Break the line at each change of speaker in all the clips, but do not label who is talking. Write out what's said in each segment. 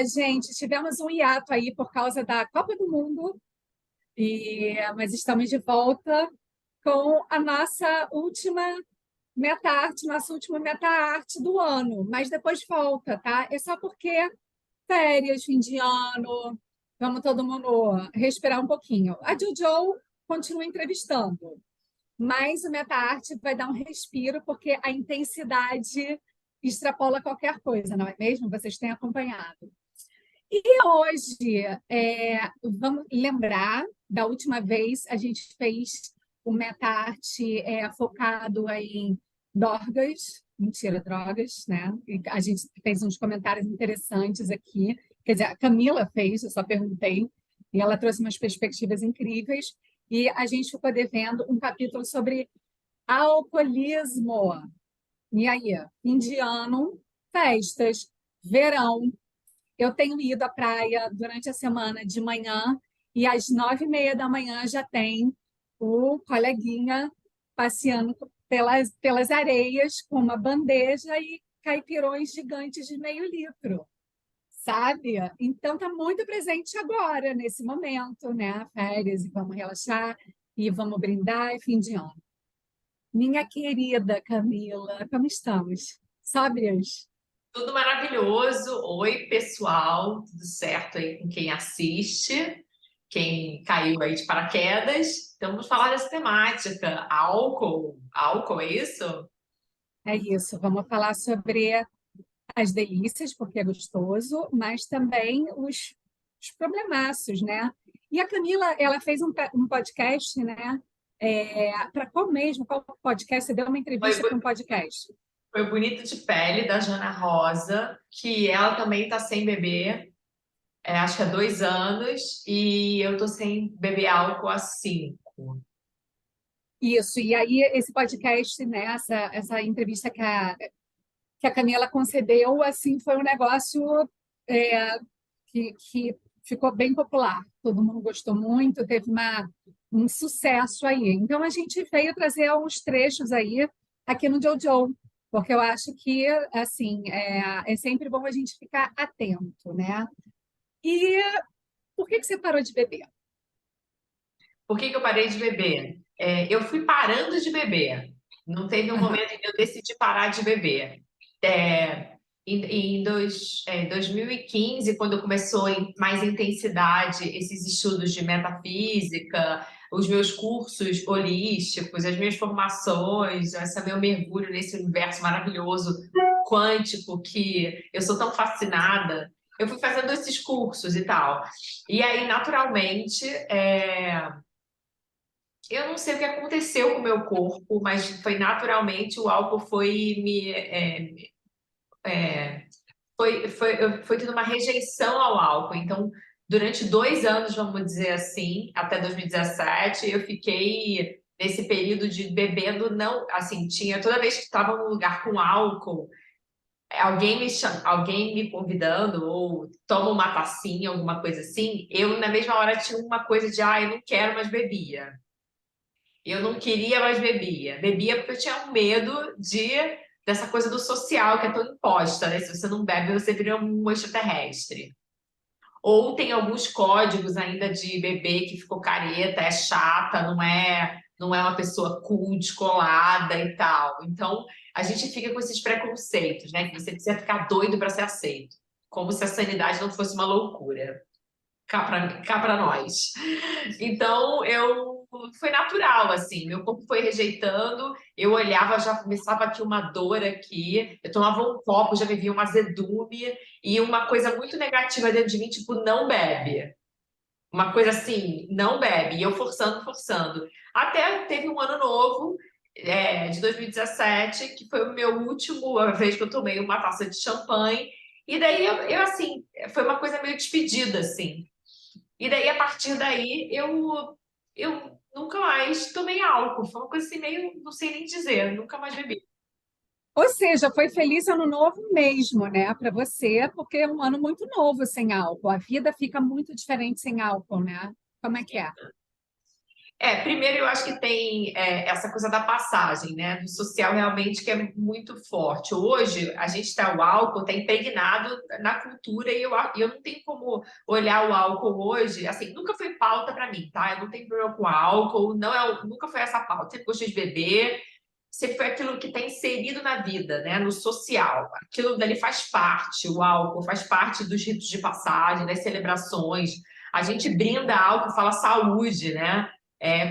Gente, tivemos um hiato aí por causa da Copa do Mundo, mas estamos de volta com a nossa última meta-arte do ano, mas depois volta, tá? É só porque férias, fim de ano, vamos todo mundo respirar um pouquinho. A Jojo continua entrevistando, mas o meta-arte vai dar um respiro porque a intensidade extrapola qualquer coisa, não é mesmo? Vocês têm acompanhado. E hoje, vamos lembrar da última vez a gente fez o MetaArt focado em drogas, né? E a gente fez uns comentários interessantes aqui. Quer dizer, a Camila fez, eu só perguntei, e ela trouxe umas perspectivas incríveis. E a gente ficou devendo um capítulo sobre alcoolismo. E aí, fim de ano, festas, verão, eu tenho ido à praia durante a semana de manhã e às 9h30 da manhã já tem o coleguinha passeando pelas areias com uma bandeja e caipirões gigantes de meio litro, sabe? Então está muito presente agora, nesse momento, né? Férias, e vamos relaxar e vamos brindar, é fim de ano. Minha querida Camila, como estamos? Sóbrias?
Tudo maravilhoso. Oi, pessoal, tudo certo aí com quem assiste, quem caiu aí de paraquedas. Então, vamos falar dessa temática. Álcool. Álcool, é isso?
É isso, vamos falar sobre as delícias, porque é gostoso, mas também os problemaços, né? E a Camila, ela fez um podcast, né? Para qual mesmo? Qual podcast? Você deu uma
Foi,
entrevista para um podcast.
foi Bonito de Pele, da Jana Rosa, que ela também tá sem beber, acho que há 2 anos, e eu tô sem beber álcool há 5.
Isso, e aí esse podcast, né? Essa entrevista que a Camila concedeu, assim, foi um negócio é, que ficou bem popular. Todo mundo gostou muito, teve um sucesso aí. Então, a gente veio trazer alguns trechos aí aqui no Jojo, porque eu acho que, assim, é sempre bom a gente ficar atento, né? E por que você parou de beber?
Por que que eu parei de beber? Eu fui parando de beber. Não teve um
Aham.
momento em que eu decidi parar de beber. É, em 2015, quando começou em mais intensidade esses estudos de metafísica, os meus cursos holísticos, as minhas formações, esse meu mergulho nesse universo maravilhoso quântico que eu sou tão fascinada, eu fui fazendo esses cursos e tal. E aí, naturalmente, eu não sei o que aconteceu com o meu corpo, mas foi naturalmente o álcool foi tendo uma rejeição ao álcool. Então, durante 2 anos, vamos dizer assim, até 2017, eu fiquei nesse período de bebendo, não, assim, tinha toda vez que estava num lugar com álcool, alguém me convidando ou toma uma tacinha, alguma coisa assim, eu na mesma hora tinha uma coisa de, eu não quero mais bebia. Eu não queria, mas bebia. Bebia porque eu tinha um medo dessa coisa do social que é tão imposta, né? Se você não bebe, você vira um extraterrestre. Ou tem alguns códigos ainda de bebê que ficou careta, é chata, não é uma pessoa cool, descolada e tal. Então, a gente fica com esses preconceitos, né? Que você precisa ficar doido para ser aceito. Como se a sanidade não fosse uma loucura. Cá pra nós. Então, foi natural, assim, meu corpo foi rejeitando, eu olhava, já começava aqui uma dor aqui, eu tomava um copo, já me via um azedume e uma coisa muito negativa dentro de mim, tipo, não bebe. Uma coisa assim, não bebe. E eu forçando, forçando. Até teve um ano novo, de 2017, que foi o meu último, a vez que eu tomei uma taça de champanhe. E daí, assim, foi uma coisa meio despedida, assim. E daí, a partir daí, eu nunca mais tomei álcool. Foi uma coisa assim, meio, não sei nem dizer, nunca mais bebi.
Ou seja, foi feliz ano novo mesmo, né, para você, porque é um ano muito novo sem álcool. A vida fica muito diferente sem álcool, né? Como é que é?
Primeiro eu acho que tem essa coisa da passagem, né? Do social realmente que é muito forte. Hoje, o álcool está impregnado na cultura e eu não tenho como olhar o álcool hoje, assim, nunca foi pauta para mim, tá? Eu não tenho problema com álcool, não nunca foi essa pauta. Sempre gostei de beber, sempre foi aquilo que está inserido na vida, né? No social. Aquilo dali faz parte, o álcool faz parte dos ritos de passagem, das celebrações. A gente brinda álcool, fala saúde, né?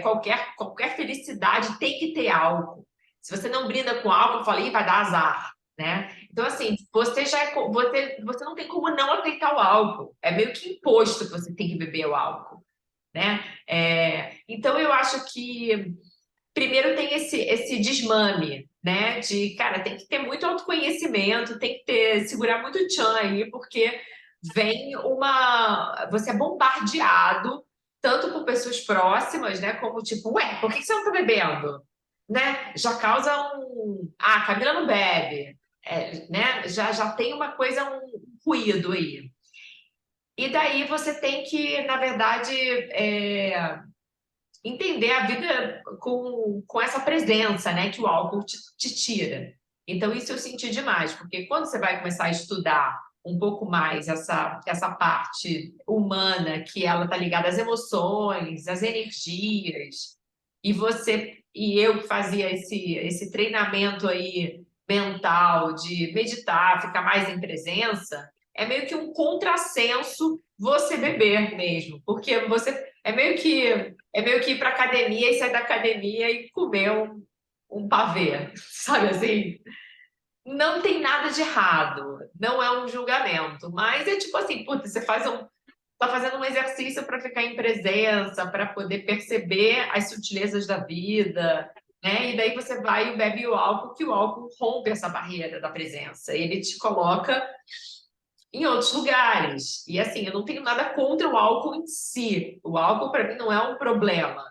Qualquer felicidade tem que ter álcool. Se você não brinda com álcool, eu falei, vai dar azar, né? Então, assim, você não tem como não aceitar o álcool. É meio que imposto que você tem que beber o álcool, né? Então, eu acho que primeiro tem esse desmame, né? De, cara, tem que ter muito autoconhecimento, tem que segurar muito o tchan aí, porque você é bombardeado tanto por pessoas próximas, né? Como tipo, ué, por que você não tá bebendo? Né? Já causa a Camila não bebe, né? Já tem uma coisa, um ruído aí. E daí você tem que, na verdade, entender a vida com essa presença, né, que o álcool te tira. Então, isso eu senti demais, porque quando você vai começar a estudar um pouco mais essa parte humana, que ela está ligada às emoções, às energias, e eu que fazia esse treinamento aí mental de meditar, ficar mais em presença, é meio que um contrassenso você beber mesmo, porque você é meio que ir para academia e sair da academia e comer um pavê, sabe assim? Não tem nada de errado, não é um julgamento, mas é tipo assim, putz, tá fazendo um exercício para ficar em presença, para poder perceber as sutilezas da vida, né? E daí você vai e bebe o álcool, que o álcool rompe essa barreira da presença, ele te coloca em outros lugares. E assim, eu não tenho nada contra o álcool em si. O álcool, para mim, não é um problema,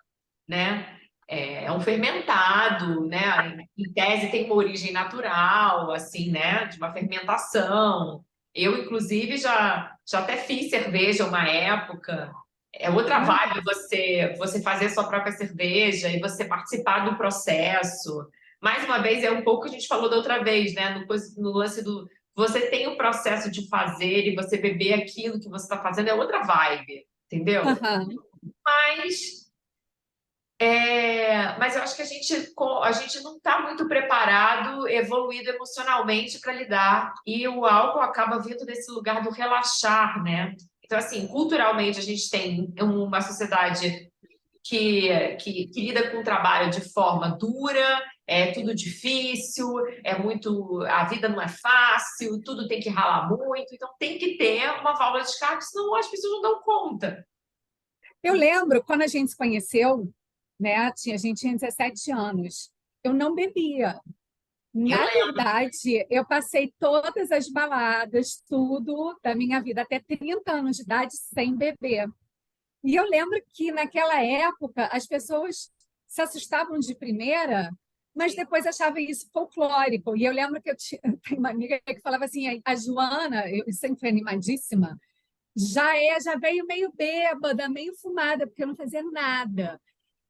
né? É um fermentado, né? Em tese tem uma origem natural, assim, né? De uma fermentação. Eu, inclusive, já até fiz cerveja uma época. É outra vibe você fazer sua própria cerveja e você participar do processo. Mais uma vez, é um pouco que a gente falou da outra vez, né? No lance do você tem o processo de fazer e você beber aquilo que você está fazendo é outra vibe, entendeu?
Aham.
Mas, mas eu acho que a gente não está muito preparado, evoluído emocionalmente para lidar. E o álcool acaba vindo desse lugar do relaxar, né? Então, assim, culturalmente, a gente tem uma sociedade que lida com o trabalho de forma dura, é tudo difícil, a vida não é fácil, tudo tem que ralar muito, então tem que ter uma válvula de escape, senão as pessoas não dão conta.
Eu lembro quando a gente se conheceu, né? A gente tinha 17 anos. Eu não bebia.
Eu
Na
lembro,
verdade, eu passei todas as baladas, tudo da minha vida, até 30 anos de idade, sem beber. E eu lembro que naquela época as pessoas se assustavam de primeira, mas depois achavam isso folclórico. E eu lembro que eu tenho uma amiga que falava assim, a Joana, eu sempre fui animadíssima, já veio meio bêbada, meio fumada, porque eu não fazia nada.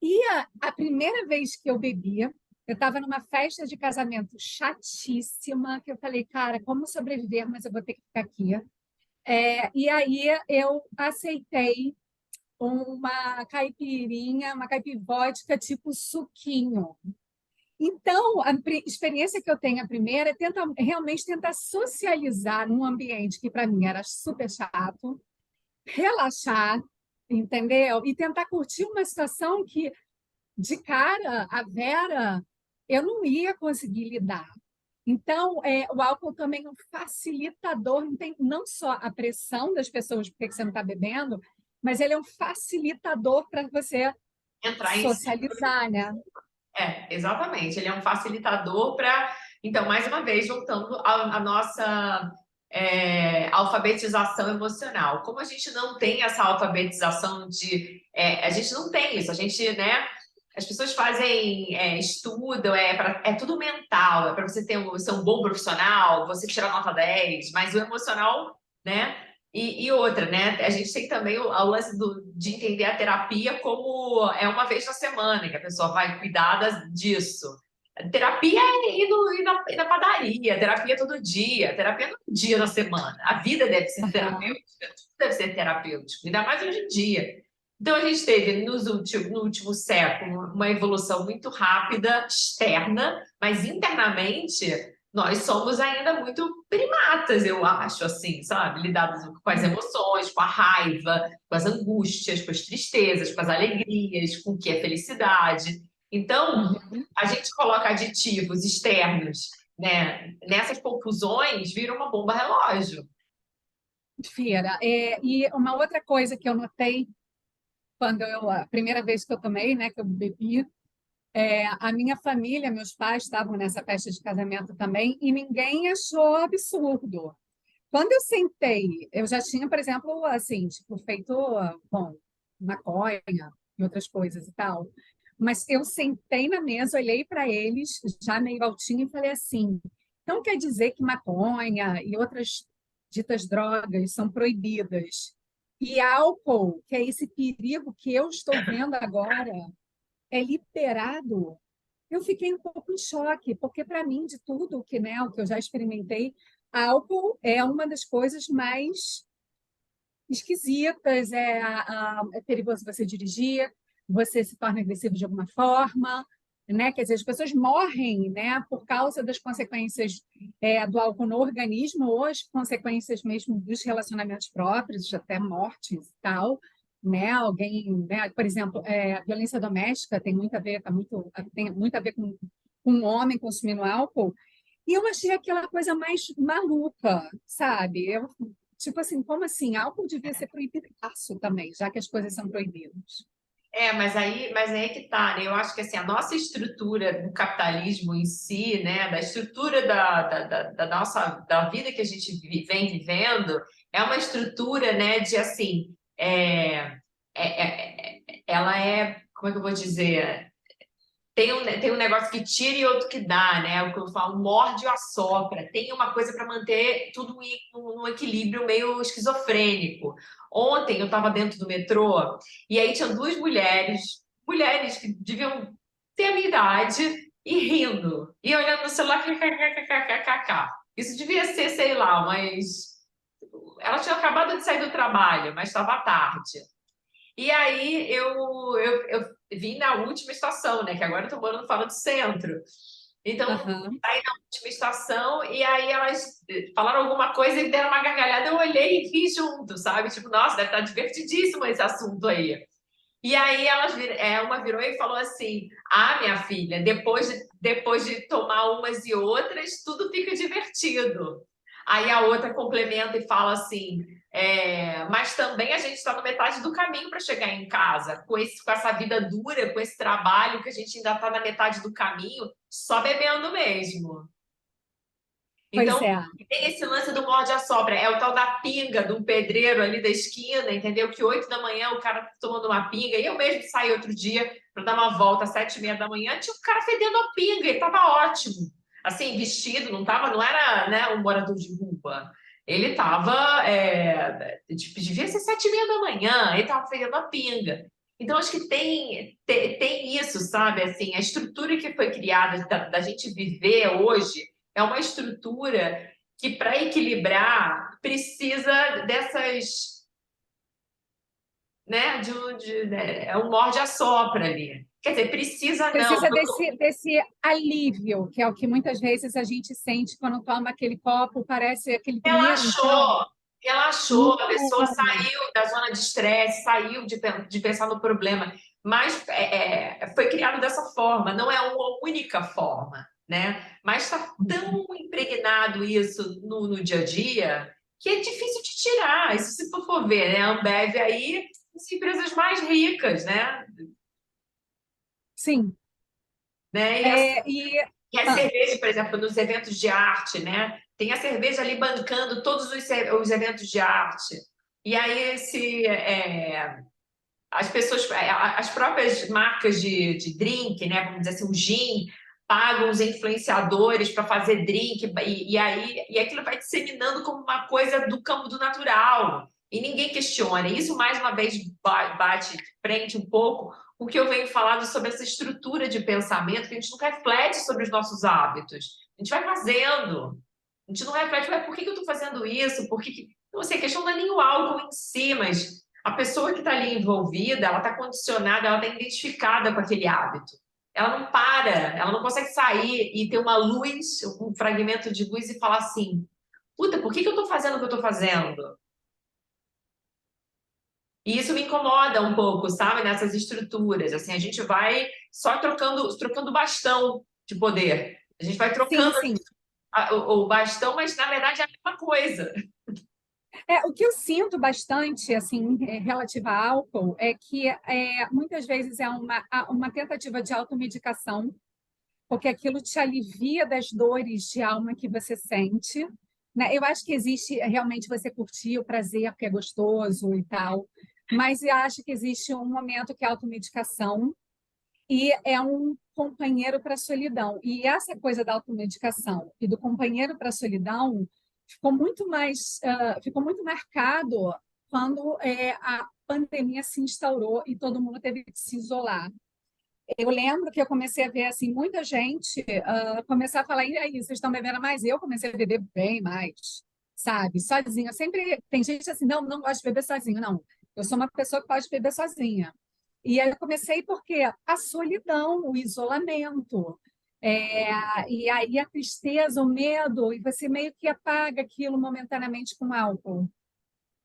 E a primeira vez que eu bebia, eu estava numa festa de casamento chatíssima, que eu falei, cara, como sobreviver, mas eu vou ter que ficar aqui. E aí eu aceitei uma caipivódica tipo suquinho. Então, a experiência que eu tenho, a primeira, é realmente tentar socializar num ambiente que para mim era super chato, relaxar, entendeu? E tentar curtir uma situação que, de cara, a Vera, eu não ia conseguir lidar. Então, o álcool também é um facilitador, não só a pressão das pessoas porque você não está bebendo, mas ele é um facilitador para você
entrar em si.
socializar, né?
Exatamente, ele é um facilitador para. Então, mais uma vez, voltando à nossa alfabetização emocional. Como a gente não tem essa alfabetização a gente não tem isso, a gente, né? As pessoas fazem, estudam, é tudo mental, é para você ser um bom profissional, você tirar nota 10, mas o emocional, né? E outra, né? A gente tem também o lance de entender a terapia como é uma vez na semana que a pessoa vai cuidar disso. Terapia é ir na padaria, terapia é todo dia, terapia não é um dia na semana. A vida deve ser
Aham.
terapêutica, tudo deve ser terapêutico, ainda mais hoje em dia. Então, a gente teve no último século uma evolução muito rápida, externa, mas internamente nós somos ainda muito primatas, eu acho, assim, sabe? Lidados com as emoções, com a raiva, com as angústias, com as tristezas, com as alegrias, com o que é felicidade. Então,
Uhum.
a gente coloca aditivos externos, né, nessas confusões, vira uma bomba relógio.
Fira. E uma outra coisa que eu notei a primeira vez que eu tomei, né, que eu bebi, a minha família, meus pais estavam nessa festa de casamento também e ninguém achou absurdo. Quando eu sentei, eu já tinha, por exemplo, assim, tipo, feito, bom, maconha e outras coisas e tal. Mas eu sentei na mesa, olhei para eles, já meio altinho, e falei assim: então quer dizer que maconha e outras ditas drogas são proibidas? E álcool, que é esse perigo que eu estou vendo agora, é liberado? Eu fiquei um pouco em choque, porque para mim, de tudo que, né, o que eu já experimentei, álcool é uma das coisas mais esquisitas, é perigoso você dirigir, você se torna agressivo de alguma forma, né? Quer dizer, as pessoas morrem, né, por causa das consequências do álcool no organismo, ou as consequências mesmo dos relacionamentos próprios, até mortes e tal, né? Alguém, né? Por exemplo, violência doméstica tem muito a ver com um homem consumindo álcool. E eu achei aquela coisa mais maluca, sabe? Tipo assim, como assim? Álcool devia ser proibido também, já que as coisas são proibidas.
Mas aí que tá, né? Eu acho que assim, a nossa estrutura do capitalismo em si, né? Da estrutura da nossa da vida que a gente vem vivendo, é uma estrutura, né? De assim, ela é, como é que eu vou dizer? Tem um negócio que tira e outro que dá, né? O que eu falo, morde ou assopra. Tem uma coisa para manter tudo num equilíbrio meio esquizofrênico. Ontem eu estava dentro do metrô e aí tinha duas mulheres que deviam ter a minha idade e rindo, e olhando no celular, kkkkkk. Isso devia ser, sei lá, mas elas tinham acabado de sair do trabalho, mas estava tarde. E aí eu vim na última estação, né? Que agora eu tô morando fora do centro. Então,
Aham.
saí na última estação e aí elas falaram alguma coisa e deram uma gargalhada. Eu olhei e ri junto, sabe? Tipo, nossa, deve estar divertidíssimo esse assunto aí. E aí uma virou e falou assim: Ah, minha filha, depois de tomar umas e outras, tudo fica divertido. Aí a outra complementa e fala assim: mas também a gente está no metade do caminho para chegar em casa, com essa vida dura, com esse trabalho que a gente ainda está na metade do caminho, só bebendo mesmo.
Pois
Então,
é.
tem esse lance do morde-a-sopra, é o tal da pinga de um pedreiro ali da esquina, entendeu? Que 8 da manhã o cara tá tomando uma pinga, e eu mesmo saí outro dia para dar uma volta às 7h30 da manhã, tinha um cara fedendo a pinga, ele tava ótimo. Assim, vestido, não era, né, um morador de rua. Ele tava, tipo, devia ser 7h30 da manhã, ele tava fedendo a pinga. Então, acho que tem isso, sabe? Assim, a estrutura que foi criada da gente viver hoje é uma estrutura que, para equilibrar, precisa dessas, né, é um morde-a-sopra ali. Quer dizer, precisa não.
Precisa desse alívio, que é o que muitas vezes a gente sente quando toma aquele copo, parece aquele primeiro, então.
Relaxou, relaxou, a pessoa saiu da zona de estresse, saiu de pensar no problema, mas foi criado dessa forma, não é uma única forma, né? Mas está tão impregnado isso no dia a dia que é difícil de tirar. Isso se for ver, né? A Ambev aí, as empresas mais ricas,
Sim.
né?
E
E a
ah,
cerveja, por exemplo, nos eventos de arte, né? Tem a cerveja ali bancando todos os eventos de arte. E aí as pessoas, as próprias marcas de drink, né? Vamos dizer assim, o gin, pagam os influenciadores para fazer drink, e aquilo vai disseminando como uma coisa do campo do natural, e ninguém questiona. Isso, mais uma vez, bate de frente um pouco o que eu venho falando sobre essa estrutura de pensamento, que a gente não reflete sobre os nossos hábitos. A gente vai fazendo. A gente não reflete, por que eu estou fazendo isso? Não sei, a questão não é nem o álcool em si, mas a pessoa que está ali envolvida, ela está condicionada, ela está identificada com aquele hábito. Ela não para, ela não consegue sair e ter uma luz, um fragmento de luz e falar assim, puta, por que eu estou fazendo o que eu estou fazendo? E isso me incomoda um pouco, sabe? Nessas estruturas, assim, a gente vai só trocando bastão de poder. A gente vai
Sim,
trocando
sim.
o bastão, mas na verdade é a mesma coisa.
O que eu sinto bastante, assim, relativo a álcool, é que muitas vezes é uma tentativa de automedicação, porque aquilo te alivia das dores de alma que você sente, né? Eu acho que existe realmente você curtir o prazer, porque é gostoso e tal, mas eu acho que existe um momento que é automedicação e é um companheiro para a solidão. E essa coisa da automedicação e do companheiro para a solidão ficou muito marcado quando a pandemia se instaurou e todo mundo teve que se isolar. Eu lembro que eu comecei a ver assim muita gente começar a falar, e aí, vocês estão bebendo mais? Eu comecei a beber bem mais, sabe? Sozinha. Sempre tem gente assim, não, não gosto de beber sozinho, não. Eu sou uma pessoa que pode beber sozinha. E aí eu comecei porque a solidão, o isolamento, e aí a tristeza, o medo, e você meio que apaga aquilo momentaneamente com álcool.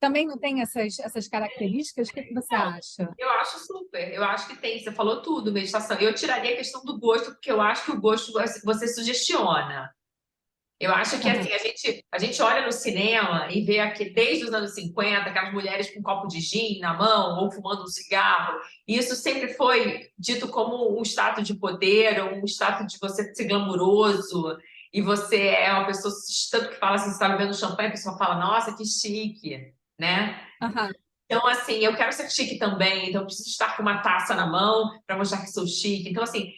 Também não tem essas características? O que você
Não,
acha?
eu acho super. Eu acho que tem. Você falou tudo, meditação. Eu tiraria a questão do gosto, porque eu acho que o gosto você sugestiona. Eu acho que
Aham,
assim, a gente olha no cinema e vê aqui desde os anos 50 aquelas mulheres com um copo de gin na mão ou fumando um cigarro. E isso sempre foi dito como um status de poder, ou um status de você ser glamuroso. E você é uma pessoa, tanto que fala assim, você está bebendo champanhe, a pessoa fala, nossa, que chique, né?
aham.
Então, assim, eu quero ser chique também, então eu preciso estar com uma taça na mão para mostrar que sou chique. Então, assim,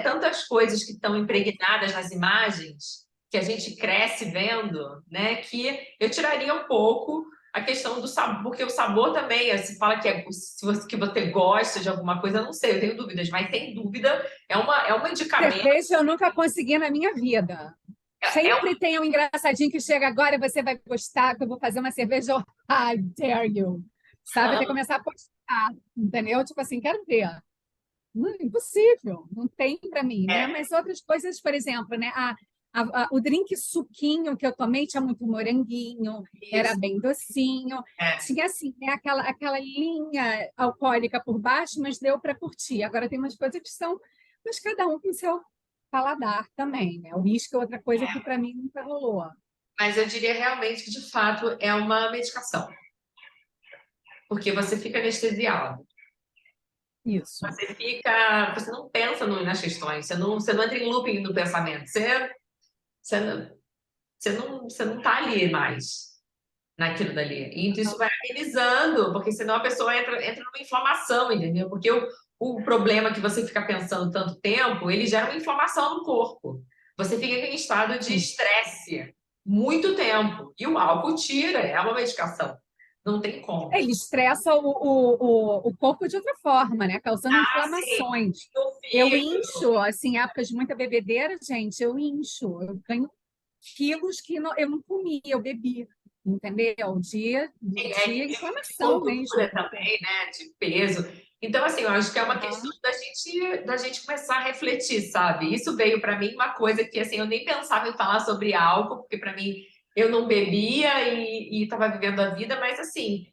tantas coisas que estão impregnadas nas imagens que a gente cresce vendo, né, que eu tiraria um pouco a questão do sabor, porque o sabor também, se fala que você gosta de alguma coisa, eu não sei, eu tenho dúvidas, mas sem dúvida é um medicamento,
Cerveja eu nunca consegui na minha vida.
é
Sempre tem um engraçadinho que chega agora e você vai gostar, que eu vou fazer uma cerveja. I dare you. Sabe? Até começar a postar, entendeu? Tipo assim, quero ver. Não, impossível, não tem para mim, né?
é,
Mas outras coisas, por exemplo, né? O drink suquinho que eu tomei tinha muito moranguinho, era
isso,
bem docinho,
é.
tinha assim, né? Aquela linha alcoólica por baixo, mas deu para curtir. Agora tem umas coisas que são, mas cada um com seu paladar também, né? O uísque é outra coisa que para mim nunca rolou.
Mas eu diria realmente que, de fato, é uma medicação, porque você fica anestesiado.
Isso.
Você não pensa nas questões, você não entra em looping no pensamento, você, não- você não tá ali mais naquilo dali. E isso vai amenizando, porque senão a pessoa entra numa inflamação, entendeu? Porque o problema que você fica pensando tanto tempo, ele gera uma inflamação no corpo. Você fica em estado de estresse muito tempo. E o álcool tira, é uma medicação. Não tem como.
Ele estressa o corpo de outra forma, né? Causando
Ah, sim,
inflamações.
no
Eu
fígado.
incho, assim, épocas de muita bebedeira, gente, eu incho. Eu ganho quilos que eu não comi, eu bebi, entendeu? De
De
inflamação mesmo.
gordura também, né? De peso. Então, assim, eu acho que é uma questão
Aham.
da gente começar a refletir, sabe? Isso veio para mim uma coisa que, assim, eu nem pensava em falar sobre álcool, porque para mim eu não bebia e estava vivendo a vida, mas, assim,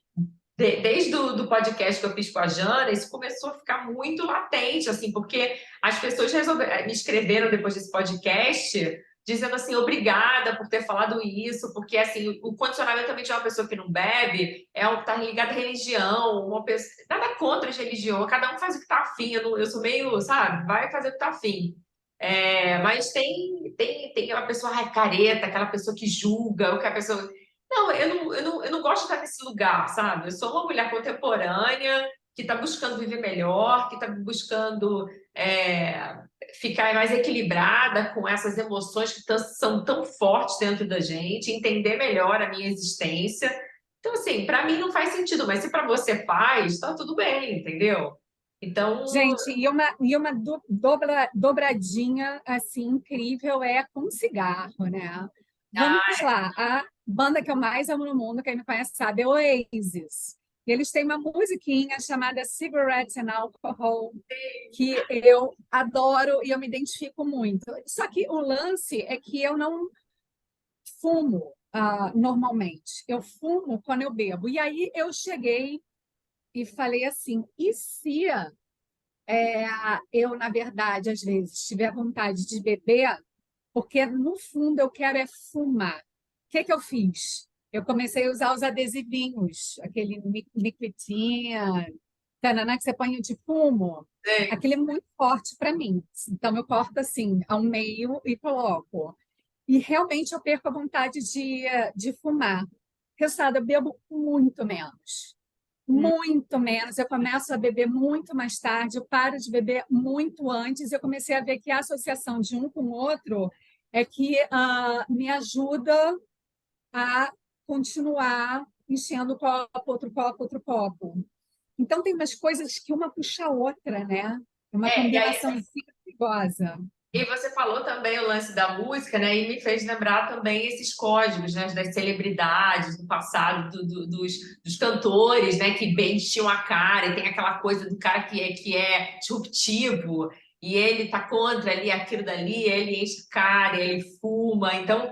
desde do podcast que eu fiz com a Jana, isso começou a ficar muito latente, assim, porque as pessoas me escreveram depois desse podcast dizendo assim, obrigada por ter falado isso, porque assim, o condicionamento também de uma pessoa que não bebe tá ligado à religião, uma pessoa, nada contra a religião, cada um faz o que tá afim, eu sou meio, sabe, vai fazer o que tá afim. Mas tem aquela pessoa careta, aquela pessoa que julga, ou que a pessoa não, eu não gosto de estar nesse lugar, sabe? Eu sou uma mulher contemporânea que está buscando viver melhor, que está buscando ficar mais equilibrada com essas emoções que são tão fortes dentro da gente, entender melhor a minha existência. Então, assim, para mim não faz sentido, mas se para você faz, tá tudo bem, entendeu? Então,
Gente, e uma dobradinha assim incrível é com cigarro, né? Vamos
ah,
lá, a banda que eu mais amo no mundo, quem me conhece sabe, é o Oasis. E eles têm uma musiquinha chamada Cigarettes and Alcohol, que eu adoro e eu me identifico muito. Só que o lance é que eu não fumo normalmente. Eu fumo quando eu bebo. E aí eu cheguei e falei assim: e se eu, na verdade, às vezes, tiver vontade de beber, porque no fundo eu quero é fumar? O que que eu fiz? Eu comecei a usar os adesivinhos, aquele Nicotina, tanana, que você põe de fumo.
sei.
Aquele é muito forte para mim. Então, eu corto assim, ao meio e coloco. E realmente eu perco a vontade de fumar. Resultado, eu bebo muito menos. Muito menos. Eu começo a beber muito mais tarde, eu paro de beber muito antes. Eu comecei a ver que a associação de um com o outro é que me ajuda a continuar enchendo o copo, outro copo, outro copo. Então, tem umas coisas que uma puxa a outra, né? É uma
E aí
combinação perigosa.
e você falou também o lance da música, né? E me fez lembrar também esses códigos, né? Das celebridades do passado, dos cantores, né? Que bem enchiam a cara e tem aquela coisa do cara que é disruptivo e ele tá contra ali aquilo dali, ele enche a cara, ele fuma. Então,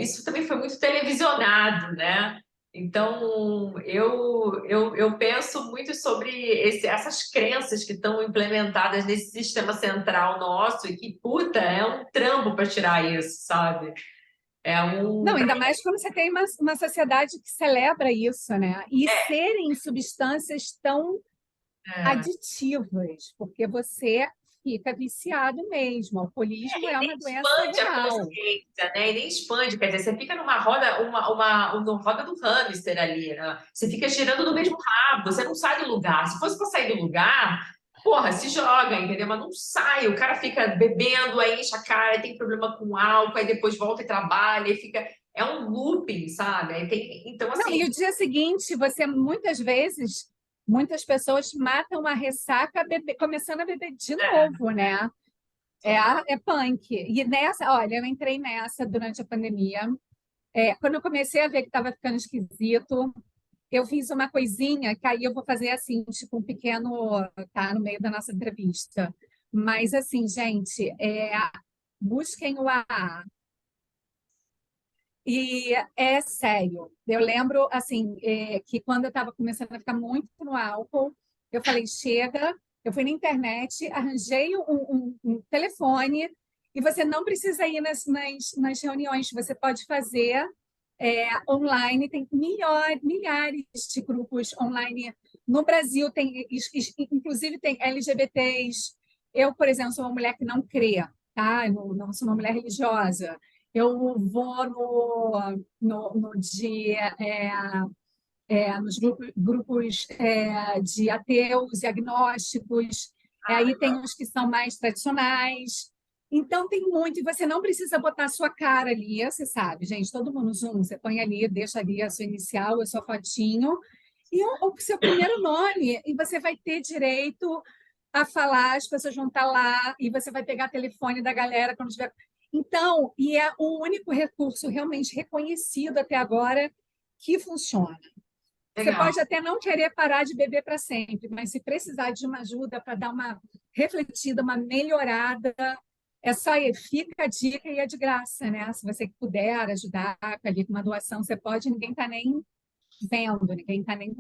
isso também foi muito televisionado, né? Então, eu penso muito sobre essas crenças que estão implementadas nesse sistema central nosso e que, puta, é um trampo para tirar isso, sabe? É
Não,
um.
ainda mais quando você tem uma sociedade que celebra isso, né? E serem substâncias tão
É,
aditivas, porque você fica viciado mesmo. O alcoolismo é
nem
uma doença
expande a
real.
consciência, né? E nem expande, quer dizer, você fica numa roda, uma roda do hamster ali, né? Você fica girando no mesmo rabo, você não sai do lugar. Se fosse para sair do lugar, porra, se joga, entendeu? Mas não sai, o cara fica bebendo, aí enche a cara, tem problema com álcool, aí depois volta e trabalha, e fica. É um looping, sabe? Então,
Não,
assim,
e o dia seguinte, você muitas vezes, muitas pessoas matam a ressaca começando a beber de novo, né? É punk. E nessa, olha, eu entrei nessa durante a pandemia. Quando eu comecei a ver que estava ficando esquisito, eu fiz uma coisinha que aí eu vou fazer assim, tipo um pequeno, tá, no meio da nossa entrevista. Mas assim, gente, busquem o AA. E é sério. Eu lembro assim que quando eu estava começando a ficar muito no álcool, eu falei, chega. Eu fui na internet, arranjei um telefone e você não precisa ir nas reuniões, você pode fazer online, tem milhares de grupos online. No Brasil, inclusive tem LGBTs. Eu, por exemplo, sou uma mulher que não crê, tá? Eu não sou uma mulher religiosa. Eu vou nos grupos de ateus e agnósticos. Aí tem os que são mais tradicionais. Então, tem muito, e você não precisa botar a sua cara ali, você sabe, gente, todo mundo Zoom, você põe ali, deixa ali a sua inicial, a sua fotinho, e o seu primeiro nome, e você vai ter direito a falar, as pessoas vão estar lá, e você vai pegar o telefone da galera quando tiver. Então, e é o único recurso realmente reconhecido até agora que funciona. Você
legal.
pode até não querer parar de beber para sempre, mas se precisar de uma ajuda para dar uma refletida, uma melhorada, fica a dica e é de graça, né? Se você puder ajudar ali com uma doação, você pode, ninguém está nem vendo, ninguém está nem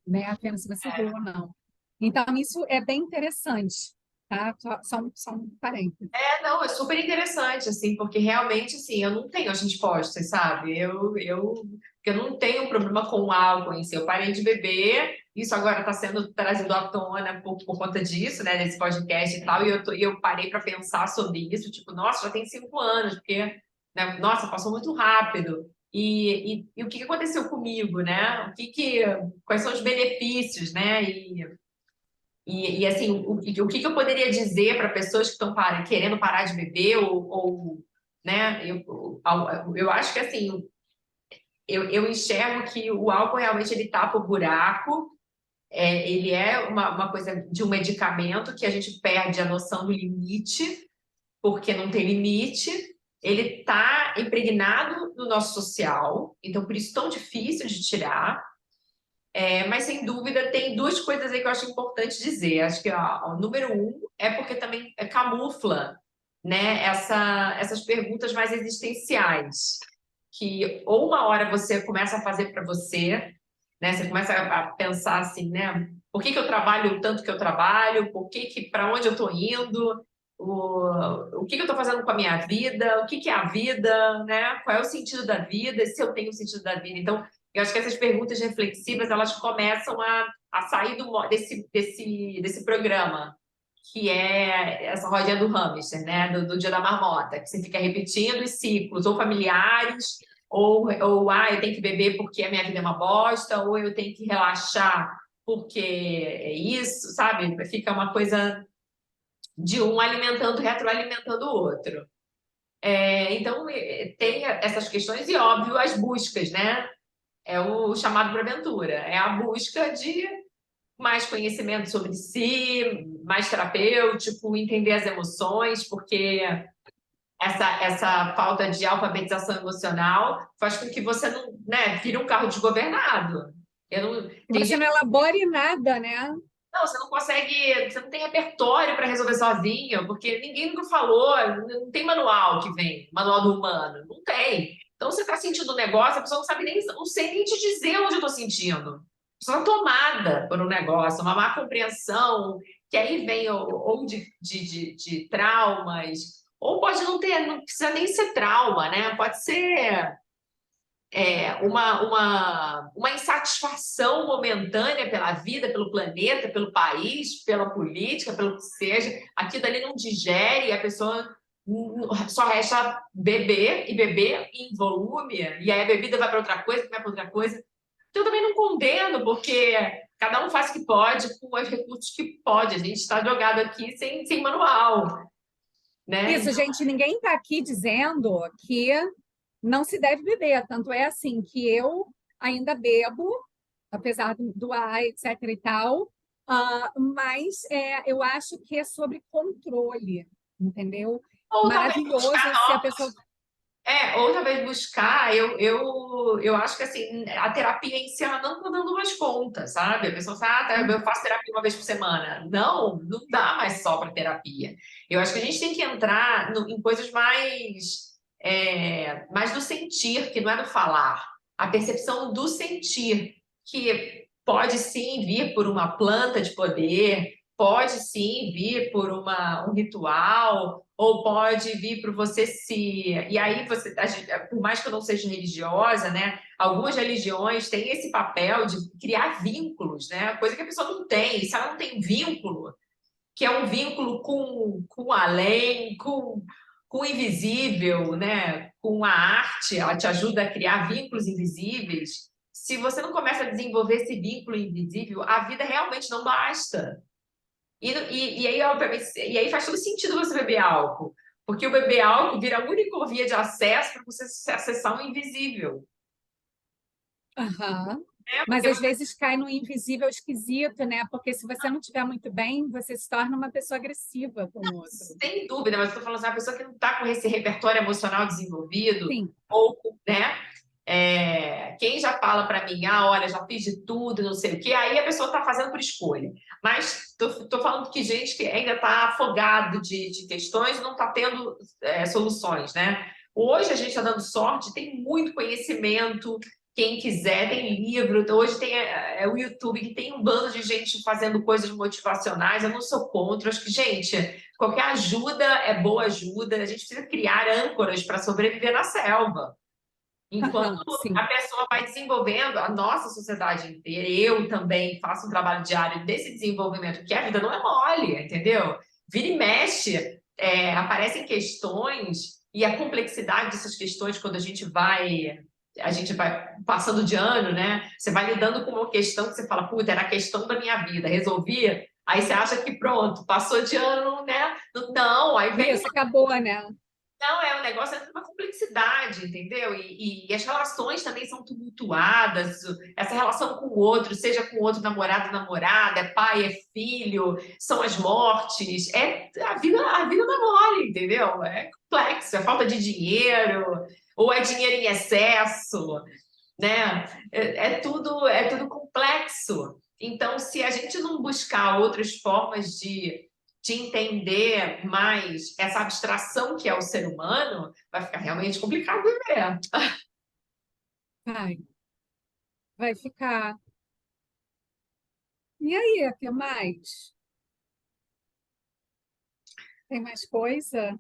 né, vendo se você doa ou não. Então, isso é bem interessante, tá? Só um parênteses.
Não, é super interessante, assim, porque realmente, assim, eu não tenho as respostas, sabe? Porque eu não tenho problema com o álcool em si. Eu parei de beber, isso agora está sendo trazido à tona por conta disso, né, desse podcast e tal, e eu parei para pensar sobre isso, tipo, nossa, já tem 5 anos, porque, né, nossa, passou muito rápido. E o que aconteceu comigo, né? Quais são os benefícios, né? E assim, o que eu poderia dizer para pessoas que estão querendo parar de beber né? Eu acho que assim, eu enxergo que o álcool realmente ele tapa o buraco. Ele é uma coisa de um medicamento que a gente perde a noção do limite, porque não tem limite. Ele está impregnado no nosso social, então por isso tão difícil de tirar. Mas sem dúvida tem duas coisas aí que eu acho importante dizer. Acho que ó, o número um é porque também camufla, né, essas perguntas mais existenciais, que ou uma hora você começa a fazer para você, né? Você começa a pensar assim, né? Por que eu trabalho o tanto que eu trabalho? Para onde eu estou indo? O que eu estou fazendo com a minha vida? O que é a vida, né? Qual é o sentido da vida? Se eu tenho o sentido da vida? Então, eu acho que essas perguntas reflexivas elas começam a sair desse programa, que é essa rodinha do hamster, né? Do dia da marmota, que você fica repetindo os ciclos, ou familiares, eu tenho que beber porque a minha vida é uma bosta, ou eu tenho que relaxar porque é isso, sabe? Fica uma coisa de um alimentando, retroalimentando o outro. Então, tem essas questões e, óbvio, as buscas, né? É o chamado para aventura, é a busca de mais conhecimento sobre si, mais terapêutico, entender as emoções, porque essa falta de alfabetização emocional faz com que você não, né, vire um carro desgovernado.
Que
Tem
você não
gente,
elabore nada, né?
não, você não consegue, você não tem repertório para resolver sozinho, porque ninguém nunca falou, não tem manual que vem, manual do humano, não tem. Então você está sentindo um negócio, a pessoa não sabe nem, não sei nem te dizer onde eu estou sentindo. Só tomada por um negócio, uma má compreensão, que aí vem ou de traumas, ou pode não ter, não precisa nem ser trauma, né? Pode ser uma insatisfação momentânea pela vida, pelo planeta, pelo país, pela política, pelo que seja. Aquilo ali não digere e a pessoa só resta beber e beber em volume, e aí a bebida vai para outra coisa, vai para outra coisa. Então, eu também não condeno, porque cada um faz o que pode com os recursos que pode. A gente está jogado aqui sem manual, né?
Isso, gente, ninguém está aqui dizendo que não se deve beber. Tanto é assim que eu ainda bebo, apesar do ar, etc. e tal, mas eu acho que é sobre controle, entendeu?
Ou talvez
Maravilhoso se a pessoa.
ou talvez buscar, eu acho que assim, a terapia em si ela não está dando mais conta, sabe? A pessoa fala, eu faço terapia uma vez por semana. Não dá mais só para terapia. Eu acho que a gente tem que entrar em coisas mais do sentir, que não é do falar. A percepção do sentir, que pode sim vir por uma planta de poder, pode sim vir por um ritual, ou pode vir para você se. E aí, por mais que eu não seja religiosa, né? Algumas religiões têm esse papel de criar vínculos, né? Coisa que a pessoa não tem. Se ela não tem vínculo, que é um vínculo com o além, com o invisível, né? Com a arte, ela te ajuda a criar vínculos invisíveis. Se você não começa a desenvolver esse vínculo invisível, a vida realmente não basta. E aí, obviamente, e aí faz todo sentido você beber álcool, porque o beber álcool vira a única via de acesso para você acessar o invisível.
Aham.
Né?
Mas
Porque
às vezes cai no invisível esquisito, né? Porque se você não estiver muito bem, você se torna uma pessoa agressiva com o outro.
sem dúvida, mas eu estou falando assim, uma pessoa que não está com esse repertório emocional desenvolvido,
Sim.
ou, né? Quem já fala para mim, olha, já fiz de tudo, não sei o quê, aí a pessoa está fazendo por escolha. Mas estou falando que gente que ainda está afogado de questões não está tendo soluções, né? Hoje a gente está dando sorte, tem muito conhecimento, quem quiser, tem livro. Hoje tem o YouTube, que tem um bando de gente fazendo coisas motivacionais. Eu não sou contra. Acho que, gente, qualquer ajuda é boa ajuda. A gente precisa criar âncoras para sobreviver na selva. Enquanto
Aham, sim.
a pessoa vai desenvolvendo, a nossa sociedade inteira, eu também faço um trabalho diário desse desenvolvimento, porque a vida não é mole, entendeu? Vira e mexe, aparecem questões, e a complexidade dessas questões, quando a gente vai passando de ano, né? Você vai lidando com uma questão que você fala, puta, era a questão da minha vida, resolvi, Aí você acha que pronto, passou de ano, né? Não, aí vem.
Isso, acabou, né?
Não, o negócio é uma complexidade, entendeu? E as relações também são tumultuadas. Essa relação com o outro, seja com o outro namorado, namorada, é pai, é filho, são as mortes. A vida não é mole, entendeu? É complexo, é falta de dinheiro, ou é dinheiro em excesso, né? É tudo complexo. Então, se a gente não buscar outras formas de entender mais essa abstração que é o ser humano, vai ficar realmente complicado viver.
Vai, vai ficar. E aí, o que mais? Tem mais coisa?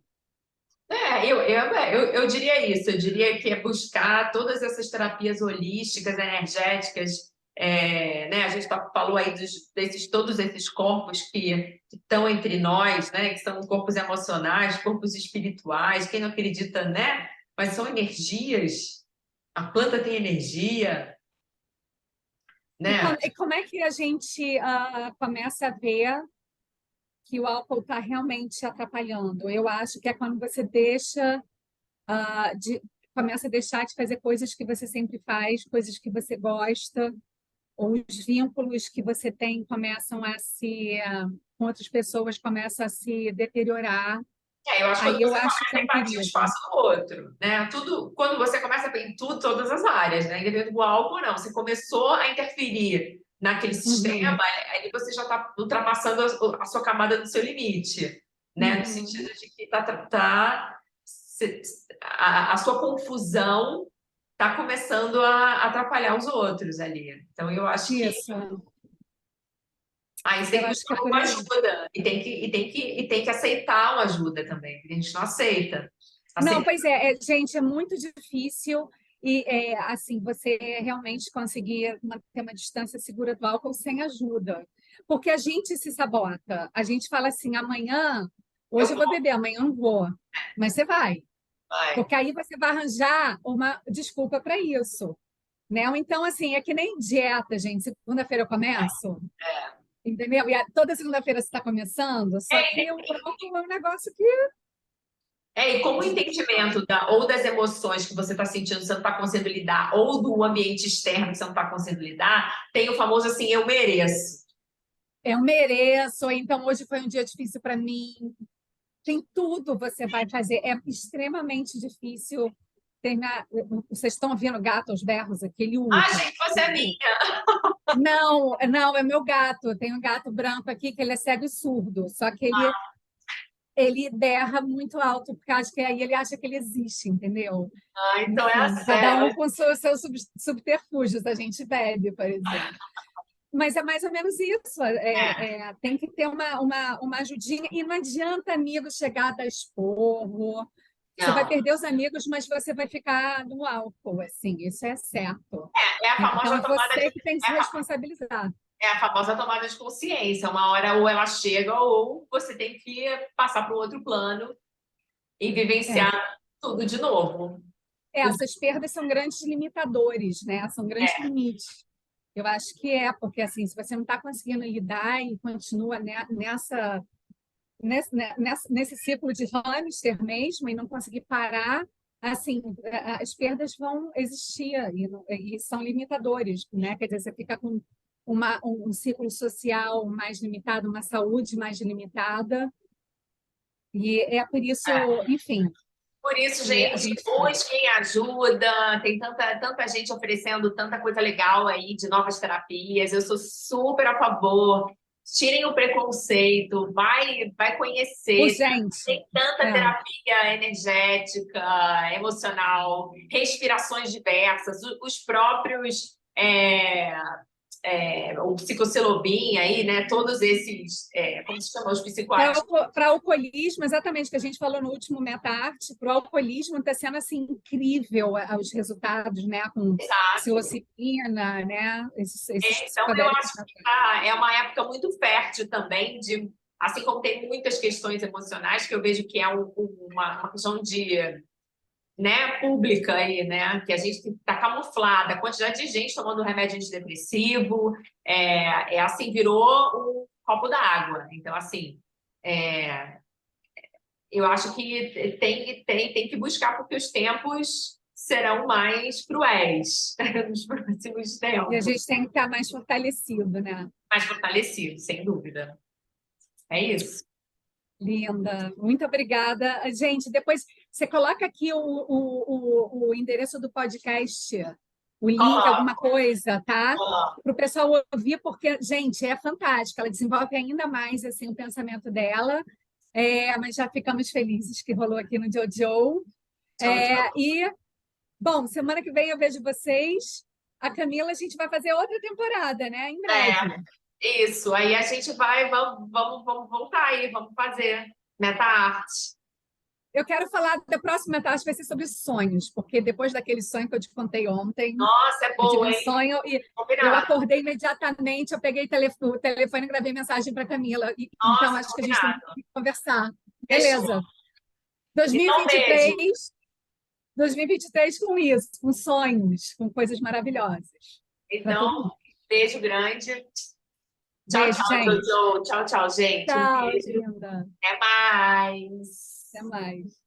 Eu diria isso, eu diria que é buscar todas essas terapias holísticas, energéticas, né? A gente falou aí todos esses corpos que estão entre nós, né? Que são corpos emocionais, corpos espirituais, quem não acredita, né? Mas são energias, a planta tem energia, né?
E como é que a gente começa a ver que o álcool está realmente atrapalhando? Eu acho que é quando você deixa começa a deixar de fazer coisas que você sempre faz, coisas que você gosta, ou os vínculos que você tem começam a com outras pessoas começam a se deteriorar.
Eu acho que
Aí
quando
eu
você
acho
começa
que é
a
um
invadir o
perigo.
espaço do outro, né? Tudo, quando você começa a ver em tudo, todas as áreas, né? Independente do álcool, não. Você começou a interferir naquele sistema,
Uhum,
aí você já está ultrapassando a sua camada do seu limite, né? No
uhum.
sentido de que a sua confusão está começando a atrapalhar os outros ali. Então, eu acho que
Isso,
aí você tem
eu
que
acho que é
buscar
por
uma
aí.
ajuda e tem que aceitar uma ajuda também, porque a gente não aceita.
Não,
Aceita.
pois gente, é muito difícil e assim você realmente conseguir manter uma distância segura do álcool sem ajuda, porque a gente se sabota. A gente fala assim, amanhã,
Eu
hoje eu vou
vou,
beber, amanhã eu não vou, mas você vai,
vai.
porque aí você vai arranjar uma desculpa para isso, né? Ou então assim, é que nem dieta, gente. Segunda-feira eu começo, entendeu? E toda segunda-feira você está começando, só que o álcool é um negócio que
E como o entendimento ou das emoções que você está sentindo, você não está conseguindo lidar, ou do ambiente externo que você não está conseguindo lidar, tem o famoso assim, eu mereço.
eu mereço, ou então hoje foi um dia difícil para mim. Tem tudo você vai fazer. É extremamente difícil terminar. Vocês estão ouvindo o gato aos berros aqui? Ele urra.
Achei que você é minha.
Não, não, é meu gato. Tem um gato branco aqui que ele é cego e surdo. Só que ele berra muito alto, porque acho que aí ele acha que ele existe, entendeu?
Ah, então é
Enfim, cada
sério.
um com seus subterfúgios. A gente bebe, por exemplo. Mas é mais ou menos isso. Tem que ter uma ajudinha. E não adianta amigo chegar a dar esporro. Você vai
Não.
perder os amigos, mas você vai ficar no álcool, assim, isso é certo.
É a famosa
Então,
tomada de,
você que tem que
é
se
a, fa-
responsabilizar.
é a famosa tomada de consciência. Uma hora ou ela chega ou você tem que passar para o outro plano e
É.
vivenciar tudo de novo.
Essas perdas são grandes limitadores, né? São grandes
É,
limites. Eu acho que porque assim, se você não está conseguindo lidar e continua nesse ciclo de hamster mesmo e não conseguir parar, assim, as perdas vão existir e são limitadores, né? Quer dizer, você fica com um ciclo social mais limitado, uma saúde mais limitada, e é por isso,
é.
enfim,
Por isso,
que a
gente,
gente faz.
busquem ajuda. Tem tanta gente oferecendo tanta coisa legal aí de novas terapias. Eu sou super a favor. Tirem o preconceito, vai conhecer.
Urgente.
Tem tanta
É.
terapia energética, emocional, respirações diversas, os próprios o psicosselobim aí, né? Todos esses, como se chama, os psicoativos.
Para alcoolismo, exatamente, que a gente falou no último MetaArt, para o alcoolismo está sendo assim incrível os resultados, né? Com
Exato.
psilocibina, né? Esses
Então, eu
psicodélicos.
acho que é uma época muito fértil também, assim como tem muitas questões emocionais, que eu vejo que é uma questão né, pública aí, né, que a gente está camuflada, a quantidade de gente tomando remédio antidepressivo, assim, virou copo d'água. Então, assim, eu acho que tem que buscar, porque os tempos serão mais cruéis nos próximos
E a
tempos.
gente tem que estar mais fortalecido, né?
Mais fortalecido, sem dúvida. É isso.
Linda, muito obrigada. Gente, depois você coloca aqui o endereço do podcast, o link, alguma
Coloco,
coisa, tá?
coloco.
Para o pessoal ouvir, porque, gente, é fantástico. Ela desenvolve ainda mais assim, o pensamento dela. Mas já ficamos felizes que rolou aqui no Jojo.
Tchau, tchau.
Bom, semana que vem eu vejo vocês. A Camila, a gente vai fazer outra temporada, né? Em breve.
Isso. Aí a gente vai, vamos voltar aí, vamos fazer meta arte.
Eu quero falar da próxima task, vai ser sobre sonhos, porque depois daquele sonho que eu te contei ontem,
Nossa, é
eu tive
boa,
um
hein?
sonho e eu
Combinado.
acordei imediatamente, eu peguei o telefone e gravei mensagem para Camila. Então,
Nossa,
acho que a gente tem
combinado.
que conversar.
Fechou.
Beleza.
Então, beijo.
2023, 2023 com isso, com sonhos, com coisas maravilhosas para todo
Então,
mundo.
beijo grande. Tchau,
Beijo,
tchau,
gente.
Jojo. Tchau, tchau, gente. Um
Tchau,
beijo.
linda.
Até mais.
Até mais.